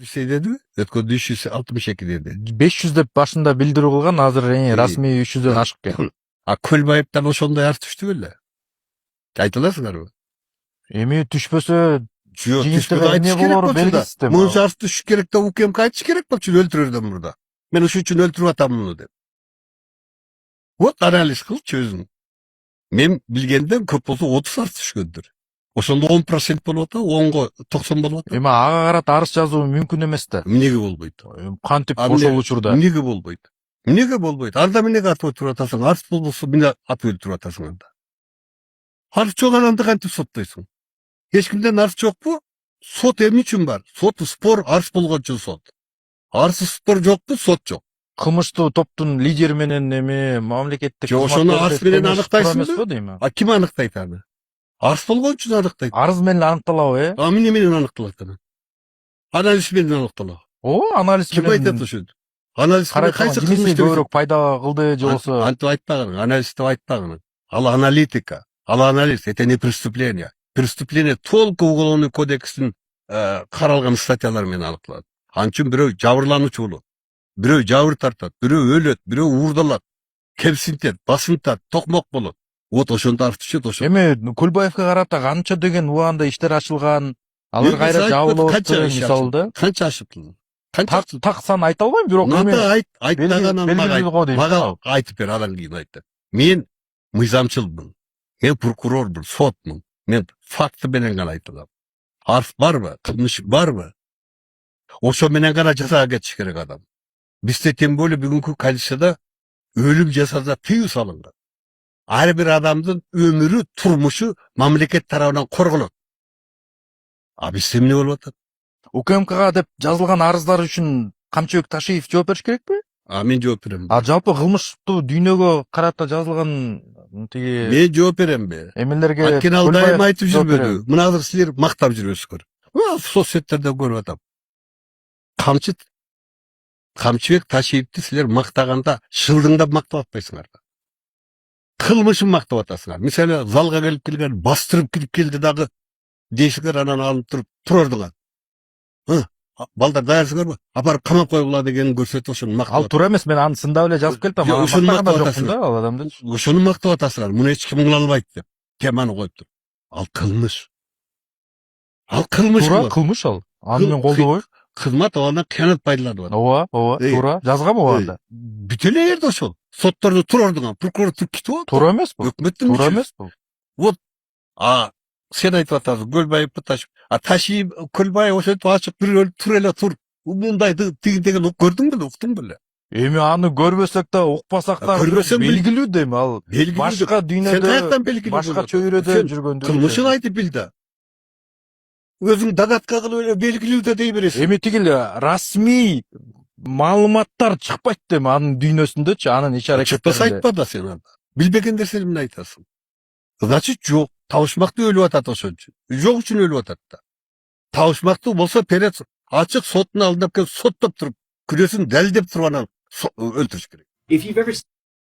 şey dedi mi? Ötkөн 362 dedi. 500 деп башында билдирүү кылган, азыр расмий 300дөн ашык экен. А Көлбаевден ошондой ар түштү беле? Айта аласыңарбы? Эми түшпөсө Жок, жыйынтыгы түшпөдө эмне айтыш керек болору болчу да. белгисиз да. Мунча арыз түшүш керек деп укемке айтыш керек болчу өлтүрөрдөн мурда. Мен ушул үчүн өлтүрүп атам муну деп. Вот анализ кылчы өзүң. Мен билгенден көп болсо 30 арыз түшкөндүр. Ошондо 10% болуп атат, 10го 90 болуп атат. Эми ага карата арыз жазуу мүмкүн эмес да. Эмнеге болбойт? Кантип ошол учурда? Эмнеге болбойт? Эмнеге болбойт? Анда эмнеге атып өлтүрүп атасың? Арыз болбосо мени атып өлтүрүп атасың анда. Арыз жок адамды кантип соттойсуң? Эч кимден арыз жокпу? Сот эмне үчүн бар? Сот спор, арыз болгон үчүн сот. Арыз спор жокпу? Сот жок. Кылмыштуу топтун лидери менен эми мамлекеттик Жок, ошону арыз менен аныктайсыңбы? дейм. А ким аныктайт аны? Арыз болгон үчүн аныктайт. Арыз менен аныкталабы, А эмне менен аныкталат аны? Анализ менен аныкталат. Анализ Ким айтат ошону? Анализ менен кайсы кылмыш көбүрөөк пайда кылды же болбосо? Антип айтпагын, анализ деп айтпагын. Ал аналитика, ал анализ, это не преступление. Преступление только уголовный кодекстин каралган статьялары менен аныкталат. Ал үчүн бирөө жабырлануучу болот, бирөө жабыр тартат, бирөө өлөт, бирөө уурдалат, кемсинтет, басынтат, токмок болот. Вот ошондо арыз түшөт, ошо. Эми Көлбаевге карата канча деген убагында иштер ачылган, алар кайра жабылып атты, мисалы да. Канча ашыптыр? Так сан айта албайм, бирок айтпаганын мага айтып бер, анан кийин айтты. Мен мыйзамчылмын, мен прокурормун, сотмун. Мен факты менен гана айта алам. Арыз барбы, кылмыш барбы? Ошо менен гана жазага кетиш керек адам. Бизде тем более бүгүнкү Конституцияда өлүм жазасына тыюу салынган. Ар бир адамдын өмүрү, турмушу мамлекет тарабынан корголот. А бизде эмне болуп атат? УКМКга деп жазылган арыздар үчүн Камчыбек Ташиев жооп бериш керекпи? Мен жооп берем. Жалпы кылмыштуу дүйнөгө карата жазылган тиги мен жооп беремби? эмелерге Анткени ал дайым айтып жүрбөдү. Мына азыр силер мактап жүрөсүңөр. Соц сеттерде көрүп атам. Камчыбек Ташиевди силер мактаганда шылдыңдап мактап атпайсыңар. Кылмышын мактап атасыңар. Мисалы, залга келип келген, бастырып кирип келди дагы дейсиңер, анан алып туруп турардыңар. Балдар даярсыңарбы? Апарып камап койгула дегенин көрсөтүп ошону мактап. Ал туура эмес, мен аны сындап эле жазып келдим. Ошону мактап атасың да, ал адамды. Ошону мактап атасыңар. Муну эч ким кыла албайт деп. Теманы коюп туруп. Ал кылмыш. Ал кылмыш. Туура кылмыш ал. Аны мен колдобойм. Кызмат абалдан кыянат пайдаланып атат. Ооба, туура. Жазганбы анда? Бүт эле жерде ошол. Соттордо турардыңар, прокурор туруп кетип атат. Туура эмес бул. Өкмөттүн туура эмес бул. Вот, сен айтып атасың, Көлбаев Ташиев. Ташиев, Көлбаев ошентип ачык бир тур эле тур. Мындайды тиги көрдүң беле, уктуң беле? Эми аны көрбөсөк да, укпасак да белгилүү дейм, ал башка дүйнөдө, башка чөйрөдө жүргөндү. Кылмышын айтып бил да. Өзүң догадка кылып эле белгилүү да дей бересиң. Эми тигил расмий маалыматтар чыкпайт дейм анын дүйнөсүндөчү, анын иш аракеттеринде. Чыкпаса айтпа да сен анда. Билбеген нерсени эмне айтасың? Значит, жок. Табышмактуу өлүп атат ошон үчүн. Жок үчүн өлүп атат да. Табышмактуу болсо перед ачык соттун алдына келип соттоп туруп, күнөөсүн далилдеп туруп анан өлтүрүш керек.